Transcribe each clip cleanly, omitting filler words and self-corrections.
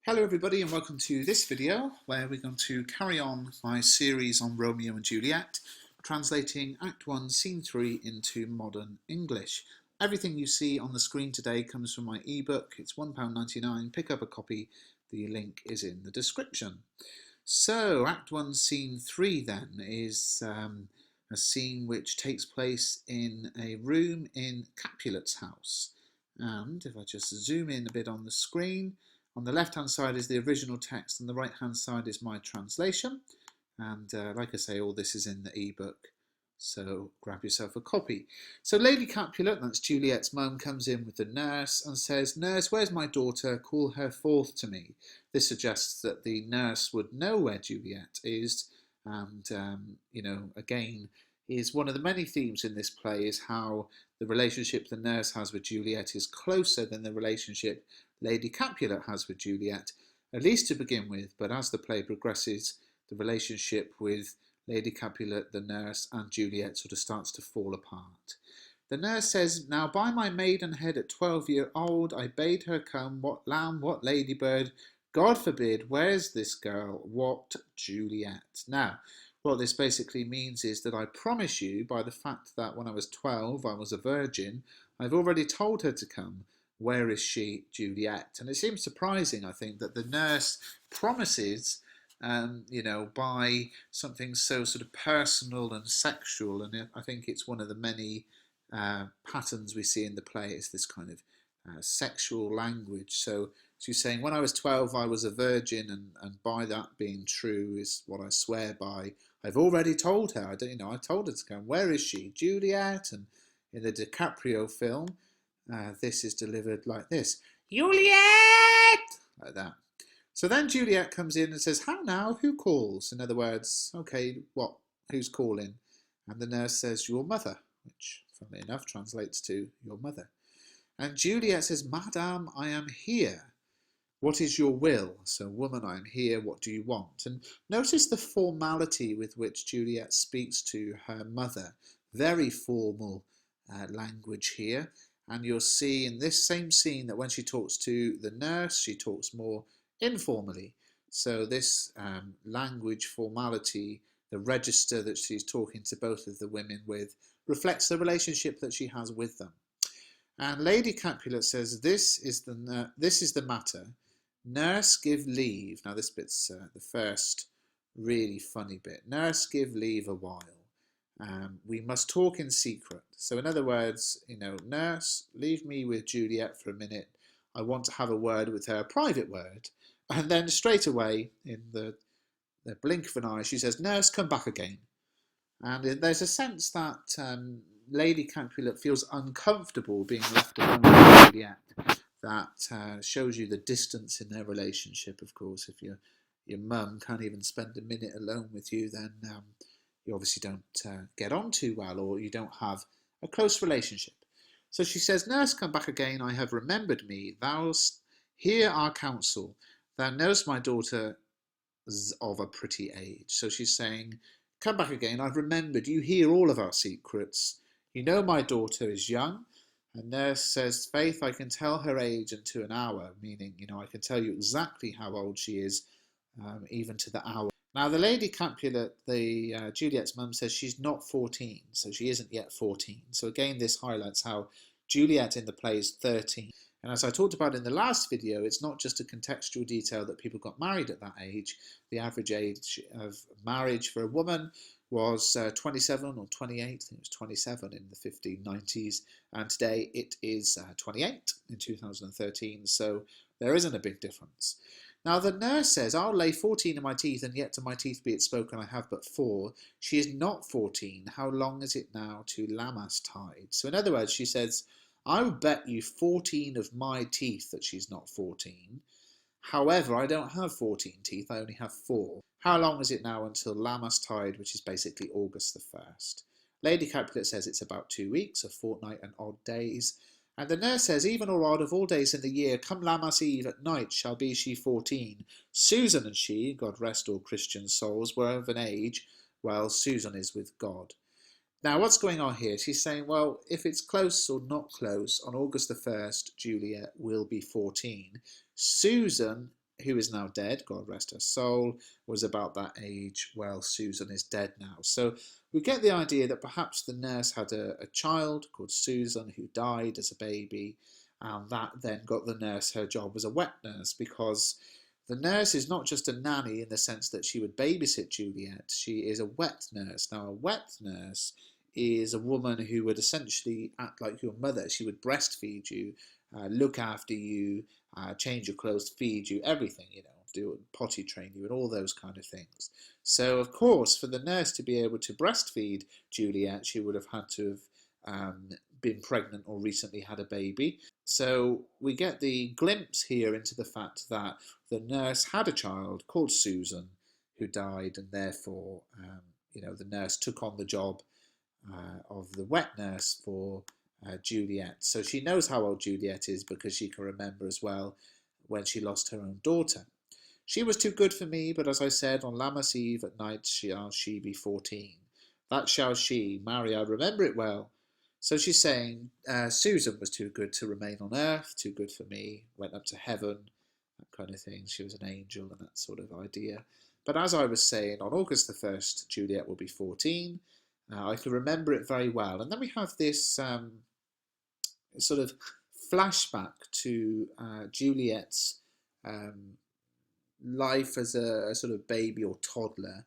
Hello everybody and welcome to this video where we're going to carry on my series on Romeo and Juliet, translating Act 1, Scene 3 into modern English. Everything you see on the screen today comes from my ebook. It's £1.99. Pick up a copy. The link is in the description. So Act 1, Scene 3 then is a scene which takes place in a room in Capulet's house. And if I just zoom in a bit on the screen, on the left-hand side is the original text and the right-hand side is my translation. And like I say, all this is in the ebook, so grab yourself a copy. So Lady Capulet, that's Juliet's mum, comes in with the nurse and says, "Nurse, where's my daughter? Call her forth to me." This suggests that the nurse would know where Juliet is. And, again, is one of the many themes in this play is how the relationship the nurse has with Juliet is closer than the relationship Lady Capulet has with Juliet, at least to begin with, but as the play progresses, the relationship with Lady Capulet, the nurse, and Juliet sort of starts to fall apart. The nurse says, "Now by my maidenhead at 12-year-old, I bade her come, what lamb, what ladybird, God forbid, where's this girl, what Juliet?" Now, what this basically means is that I promise you, by the fact that when I was 12, I was a virgin, I've already told her to come. Where is she, Juliet? And it seems surprising, I think, that the nurse promises, by something so sort of personal and sexual. And I think it's one of the many patterns we see in the play is this kind of sexual language. So she's saying, when I was 12, I was a virgin, and by that being true is what I swear by. I've already told her. I told her to come. Where is she, Juliet? And in the DiCaprio film, this is delivered like this: "Juliet!" like that. So then Juliet comes in and says, "How now? Who calls?" In other words, okay, what? Who's calling? And the nurse says, "Your mother," which, funnily enough, translates to "your mother." And Juliet says, "Madame, I am here. What is your will?" So, "Woman, I am here. What do you want?" And notice the formality with which Juliet speaks to her mother. Very formal language here. And you'll see in this same scene that when she talks to the nurse, she talks more informally. So this language formality, the register that she's talking to both of the women with, reflects the relationship that she has with them. And Lady Capulet says, this is the matter. Nurse, give leave." Now this bit's the first really funny bit. "Nurse, give leave a while. We must talk in secret." So in other words, "Nurse, leave me with Juliet for a minute. I want to have a word with her, a private word." And then straight away, in the blink of an eye, she says, "Nurse, come back again." And there's a sense that Lady Capulet feels uncomfortable being left alone with Juliet. That shows you the distance in their relationship, of course. If your mum can't even spend a minute alone with you, then you obviously don't get on too well, or you don't have a close relationship. So she says, "Nurse, come back again. I have remembered me. Thou hear our counsel. Thou knowest my daughter is of a pretty age." So she's saying, "Come back again. I've remembered. You hear all of our secrets. You know my daughter is young." And nurse says, "Faith, I can tell her age into an hour," meaning, I can tell you exactly how old she is, even to the hour. Now, the Lady Capulet, Juliet's mum, says she's not 14, so she isn't yet 14. So again, this highlights how Juliet in the play is 13. And as I talked about in the last video, it's not just a contextual detail that people got married at that age. The average age of marriage for a woman was 27 or 28. I think it was 27 in the 1590s. And today it is 28 in 2013. So there isn't a big difference. Now the nurse says, "I'll lay 14 in my teeth, and yet to my teeth be it spoken, I have but 4. She is not 14. How long is it now to Lammas tide?" So in other words, she says, "I would bet you 14 of my teeth that she's not 14. However, I don't have 14 teeth, I only have 4. How long is it now until Lammas tide, which is basically August the 1st? Lady Capulet says it's about 2 weeks, a fortnight and odd days. And the nurse says, "Even or odd of all days in the year, come Lammas Eve at night shall be she 14. Susan and she, God rest all Christian souls, were of an age, well, Susan is with God." Now, what's going on here? She's saying, well, if it's close or not close, on August the 1st, Juliet will be 14. Susan who is now dead, God rest her soul, was about that age. Well, Susan is dead now. So we get the idea that perhaps the nurse had a child called Susan who died as a baby, and that then got the nurse her job as a wet nurse, because the nurse is not just a nanny in the sense that she would babysit Juliet. She is a wet nurse. Now, a wet nurse is a woman who would essentially act like your mother. She would breastfeed you, look after you, change your clothes, feed you, everything, do potty train you and all those kind of things. So, of course, for the nurse to be able to breastfeed Juliet, she would have had to have been pregnant or recently had a baby. So we get the glimpse here into the fact that the nurse had a child called Susan who died, and therefore, the nurse took on the job of the wet nurse for Juliet. So she knows how old Juliet is because she can remember as well when she lost her own daughter. She was too good for me, but as I said, on Lammas Eve at night shall she be 14. That shall she marry, I remember it well. So she's saying Susan was too good to remain on earth, too good for me, went up to heaven, that kind of thing. She was an angel and that sort of idea. But as I was saying, on August the 1st, Juliet will be 14. I can remember it very well. And then we have this sort of flashback to Juliet's life as a sort of baby or toddler.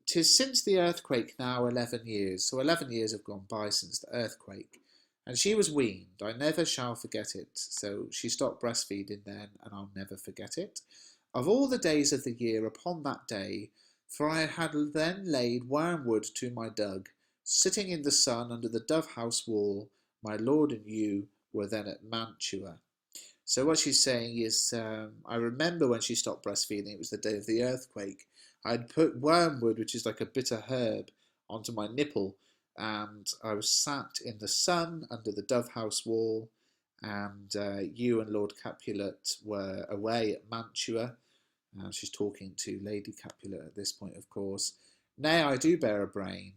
'Tis since the earthquake now 11 years. So 11 years have gone by since the earthquake. And she was weaned. I never shall forget it. So she stopped breastfeeding then, and I'll never forget it. Of all the days of the year upon that day, for I had then laid wormwood to my dug, sitting in the sun under the dove house wall, my lord and you were then at Mantua. So what she's saying is, I remember when she stopped breastfeeding, it was the day of the earthquake. I'd put wormwood, which is like a bitter herb, onto my nipple, and I was sat in the sun under the dove house wall, and you and Lord Capulet were away at Mantua. She's talking to Lady Capulet at this point, of course. Nay, I do bear a brain,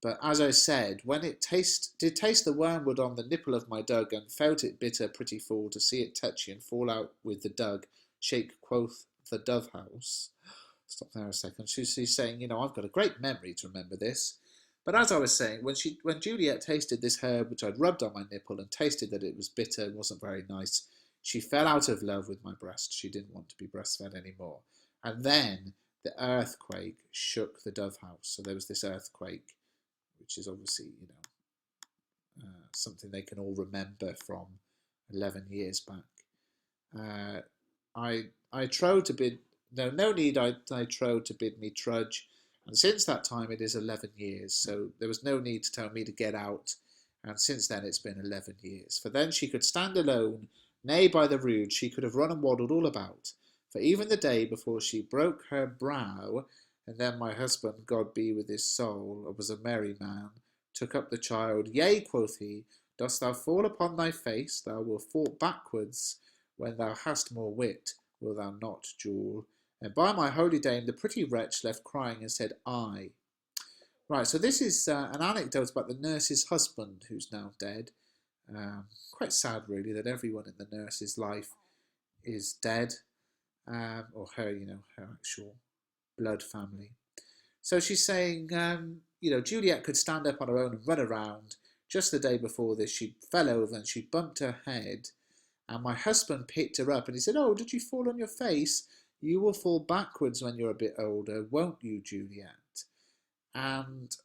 but as I said, when it did taste the wormwood on the nipple of my dug, and felt it bitter pretty full to see it touchy and fall out with the dug, shake quoth the dove house. Stop there a second. She's saying, I've got a great memory to remember this. But as I was saying, when Juliet tasted this herb, which I'd rubbed on my nipple, and tasted that it was bitter and wasn't very nice, she fell out of love with my breast. She didn't want to be breastfed anymore. And then the earthquake shook the dove house. So there was this earthquake, which is obviously, something they can all remember from 11 years back. I trow to bid, no need I trow to bid me trudge, and since that time it is 11 years, so there was no need to tell me to get out, and since then it's been 11 years. For then she could stand alone, nay, by the rood she could have run and waddled all about, for even the day before she broke her brow, and then my husband, God be with his soul, was a merry man, took up the child. Yea, quoth he, dost thou fall upon thy face, thou wilt fall backwards, when thou hast more wit, wilt thou not, Jewel? And by my holy dame, the pretty wretch left crying and said, I. Right, so this is an anecdote about the nurse's husband, who's now dead. Quite sad, really, that everyone in the nurse's life is dead, or her, her actual blood family. So she's saying, Juliet could stand up on her own and run around. Just the day before this, she fell over and she bumped her head. And my husband picked her up and he said, oh, did you fall on your face? You will fall backwards when you're a bit older, won't you, Juliet? And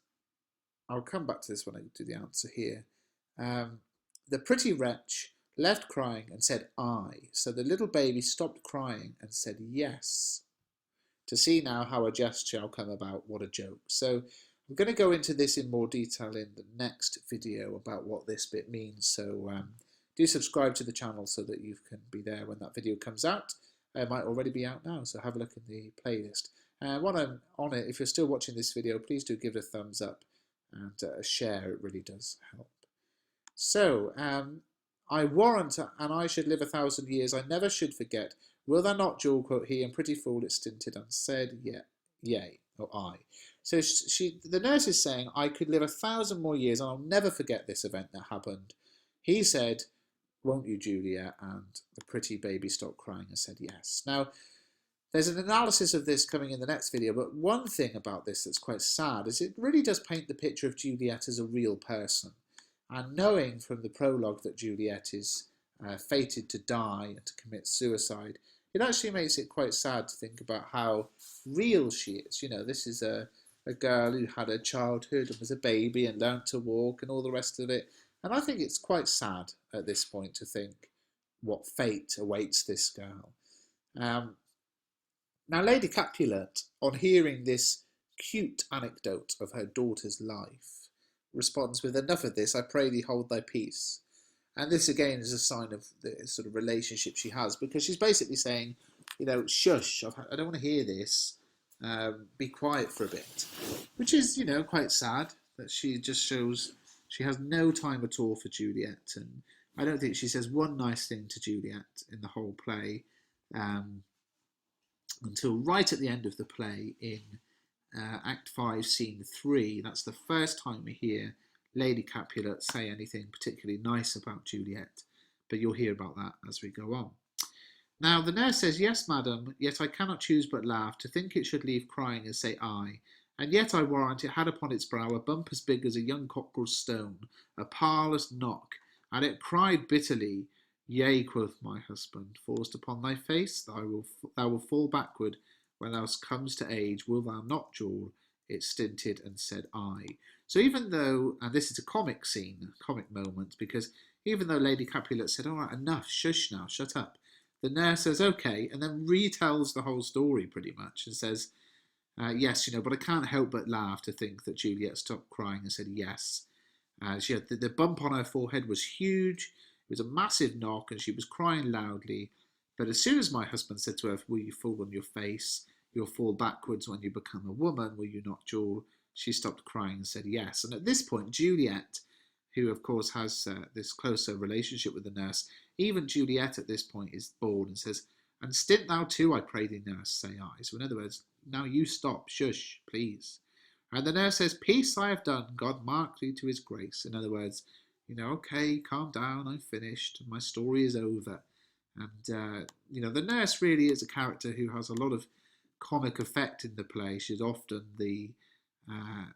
I'll come back to this when I do the answer here. The pretty wretch left crying and said, I. So the little baby stopped crying and said, yes. To see now how a jest shall come about, what a joke. So I'm going to go into this in more detail in the next video about what this bit means. So do subscribe to the channel so that you can be there when that video comes out. It might already be out now, so have a look in the playlist. While I'm on it, if you're still watching this video, please do give it a thumbs up and a share. It really does help. So, I warrant, and I should live 1,000 years, I never should forget. Will thou not, Jewel, quote he, and pretty fool it stinted and said, yea, or I. So the nurse is saying, I could live 1,000 more years and I'll never forget this event that happened. He said, won't you, Juliet? And the pretty baby stopped crying and said yes. Now, there's an analysis of this coming in the next video, but one thing about this that's quite sad is it really does paint the picture of Juliet as a real person. And knowing from the prologue that Juliet is fated to die and to commit suicide, it actually makes it quite sad to think about how real she is. You know, this is a girl who had a childhood and was a baby and learned to walk and all the rest of it. And I think it's quite sad at this point to think what fate awaits this girl. Um, Now, Lady Capulet, on hearing this cute anecdote of her daughter's life, responds with, "Enough of this, I pray thee hold thy peace." And this again is a sign of the sort of relationship she has, because she's basically saying, you know, shush, I don't want to hear this, be quiet for a bit. Which is, you know, quite sad that she just shows she has no time at all for Juliet. And I don't think she says one nice thing to Juliet in the whole play. Until right at the end of the play in Act 5, Scene 3. That's the first time we hear Lady Capulet say anything particularly nice about Juliet, but you'll hear about that as we go on. Now, the nurse says, "Yes, madam, yet I cannot choose but laugh, to think it should leave crying and say aye. And yet I warrant it had upon its brow a bump as big as a young cockerel's stone, a parlous knock, and it cried bitterly. Yea, quoth my husband, fallest upon thy face, thou will fall backward when thou comes to age, will thou not, Jewel?" It stinted and said aye. So even though, and this is a comic scene, a comic moment, because even though Lady Capulet said, "All right, enough, shush now, shut up," the nurse says, "Okay," and then retells the whole story pretty much and says, "Yes, you know, but I can't help but laugh to think that Juliet stopped crying and said yes." She had the bump on her forehead was huge. It was a massive knock, and she was crying loudly. But as soon as my husband said to her, "Will you fall on your face? You'll fall backwards when you become a woman, will you not, Jewel?" she stopped crying and said yes. And at this point, Juliet, who of course has this closer relationship with the nurse, even Juliet at this point is bored and says, "And stint thou too, I pray thee, nurse, say I." So in other words, now you stop, shush, please. And the nurse says, "Peace I have done, God mark thee to his grace." In other words, you know, okay, calm down, I'm finished, my story is over. And, you know, the nurse really is a character who has a lot of comic effect in the play. She's often the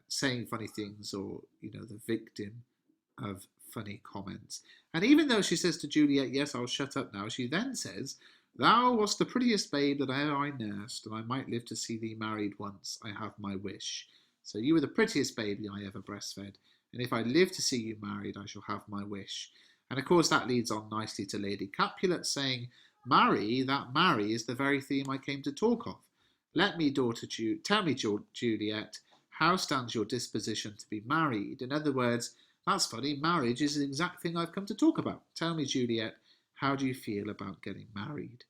saying funny things, or, you know, the victim of funny comments. And even though she says to Juliet, "Yes, I'll shut up now," she then says, "Thou wast the prettiest babe that ever I nursed, and I might live to see thee married once, I have my wish. So you were the prettiest baby I ever breastfed, and if I live to see you married, I shall have my wish." And of course that leads on nicely to Lady Capulet saying, "Marry, that marry is the very theme I came to talk of. Let me, tell me, Juliet, how stands your disposition to be married?" In other words, that's funny, marriage is the exact thing I've come to talk about. Tell me, Juliet, how do you feel about getting married?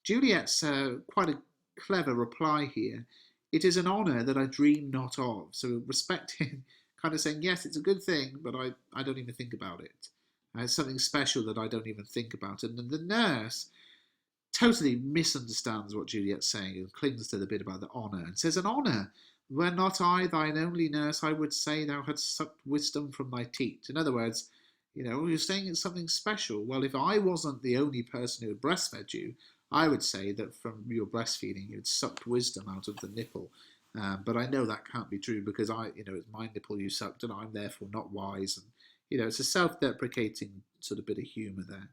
Juliet's quite a clever reply here. "It is an honour that I dream not of." So respecting, kind of saying, yes, it's a good thing, but I don't even think about it. It's something special that I don't even think about. And the nurse totally misunderstands what Juliet's saying and clings to the bit about the honour and says, "An honour? Were not I thine only nurse, I would say thou hadst sucked wisdom from thy teat." In other words, you know, you're saying it's something special. Well, if I wasn't the only person who had breastfed you, I would say that from your breastfeeding you had sucked wisdom out of the nipple. But I know that can't be true, because it's my nipple you sucked, and I'm therefore not wise. And it's a self-deprecating sort of bit of humour there.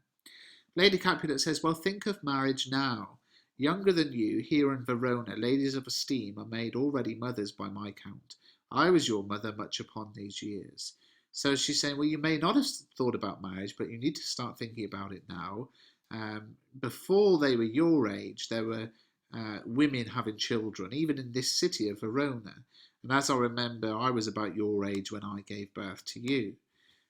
Lady Capulet says, "Well, think of marriage now. Younger than you, here in Verona, ladies of esteem are made already mothers by my count. I was your mother much upon these years." So she's saying, well, you may not have thought about marriage, but you need to start thinking about it now. Before they were your age, there were women having children, even in this city of Verona. And as I remember, I was about your age when I gave birth to you.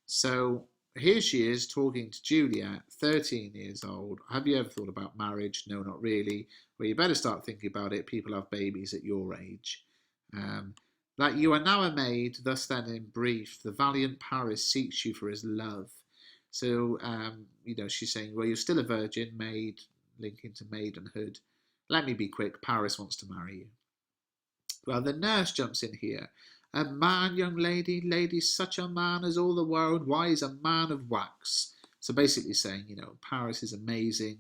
So here she is talking to Juliet, 13 years old. "Have you ever thought about marriage?" "No, not really." "Well, you better start thinking about it. People have babies at your age. That you are now a maid, thus then in brief, the valiant Paris seeks you for his love." So, she's saying, well, you're still a virgin, maid, linking to maidenhood. "Let me be quick, Paris wants to marry you." Well, the nurse jumps in here. "A man, young lady, such a man as all the world, why, he's a man of wax. So basically saying, you know, Paris is amazing.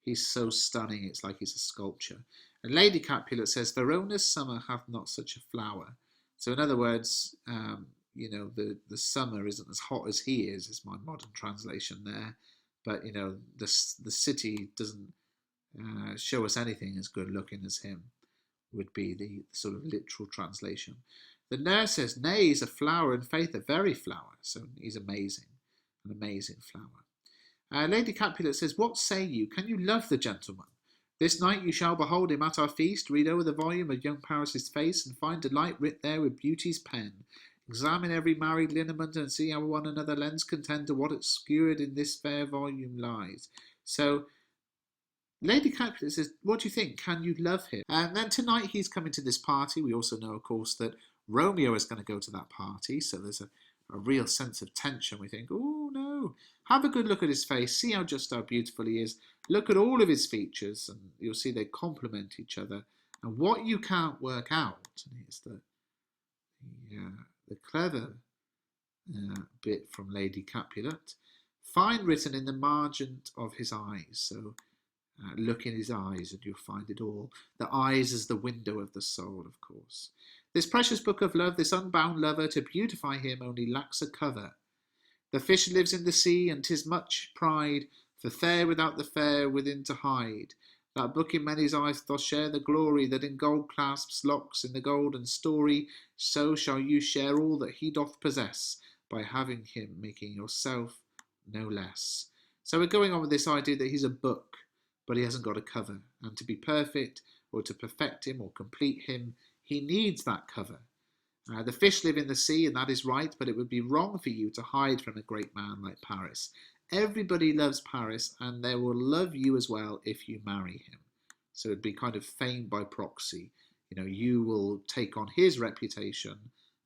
He's so stunning, it's like he's a sculpture. And Lady Capulet says, Verona's summer hath not such a flower. So in other words, you know, the summer isn't as hot as he is my modern translation there. But, you know, the city doesn't show us anything as good looking as him, would be the sort of literal translation. The nurse says, nay, he's a flower, in faith a very flower. So he's amazing, an amazing flower. Lady Capulet says, what say you? Can you love the gentleman? This night you shall behold him at our feast, read over the volume of young Paris's face, and find delight writ there with beauty's pen. Examine every married lineament, and see how one another lends contend to what obscured in this fair volume lies. So Lady Capulet says, what do you think? Can you love him? And then tonight he's coming to this party. We also know, of course, that Romeo is going to go to that party. So there's a real sense of tension. We think, oh, no. Have a good look at his face. See how beautiful he is. Look at all of his features, and you'll see they complement each other. And what you can't work out, and here's the clever bit from Lady Capulet, find written in the margin of his eyes. So look in his eyes and you'll find it all. The eyes is the window of the soul, of course. This precious book of love, this unbound lover, to beautify him only lacks a cover. The fish lives in the sea, and 'tis much pride, for fair without the fair within to hide. That book in many's eyes doth share the glory that in gold clasps locks in the golden story. So shall you share all that he doth possess, by having him, making yourself no less. So we're going on with this idea that he's a book, but he hasn't got a cover. And to be perfect, or to perfect him, or complete him, he needs that cover. The fish live in the sea, and that is right, but it would be wrong for you to hide from a great man like Paris. Everybody loves Paris, and they will love you as well if you marry him. So it'd be kind of fame by proxy. You know, you will take on his reputation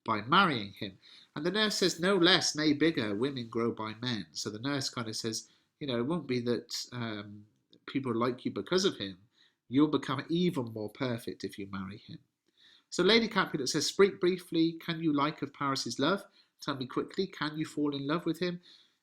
by marrying him. And the nurse says, no less, nay bigger, women grow by men. So the nurse kind of says, you know, it won't be that people like you because of him. You'll become even more perfect if you marry him. So Lady Capulet says, speak briefly, can you like of Paris's love? Tell me quickly, can you fall in love with him?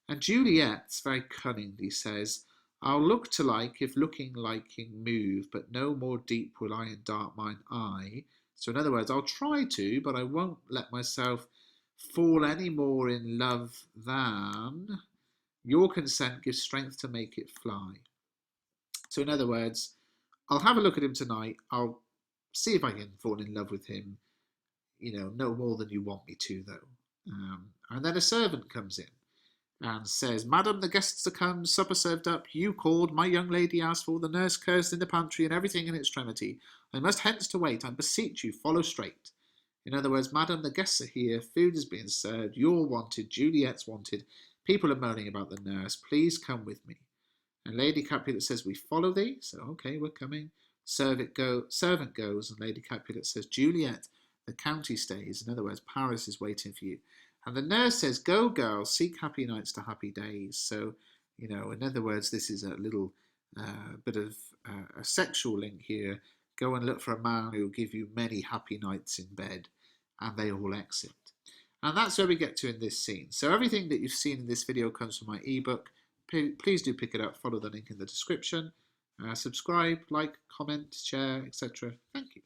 And Juliet very cunningly says, I'll look to like, if looking liking move, but no more deep will I endart mine eye. So in other words, I'll try to, but I won't let myself fall any more in love than your consent gives strength to make it fly. So in other words, I'll have a look at him tonight. I'll see if I can fall in love with him, you know, no more than you want me to, though. And then a servant comes in and says, Madam, the guests are come, supper served up, you called, my young lady asked for, the nurse cursed in the pantry, and everything in extremity. I must hence to wait, I beseech you, follow straight. In other words, Madam, the guests are here, food is being served, you're wanted, Juliet's wanted, people are moaning about the nurse, please come with me. And Lady Capulet says, we follow thee, so okay, we're coming. Servant goes, and Lady Capulet says, Juliet, the county stays. In other words, Paris is waiting for you. And the nurse says, go, girl, seek happy nights to happy days. So, you know, in other words, this is a little bit of a sexual link here. Go and look for a man who will give you many happy nights in bed. And they all exit. And that's where we get to in this scene. So everything that you've seen in this video comes from my ebook. Please do pick it up, follow the link in the description. Subscribe, like, comment, share, etc. Thank you.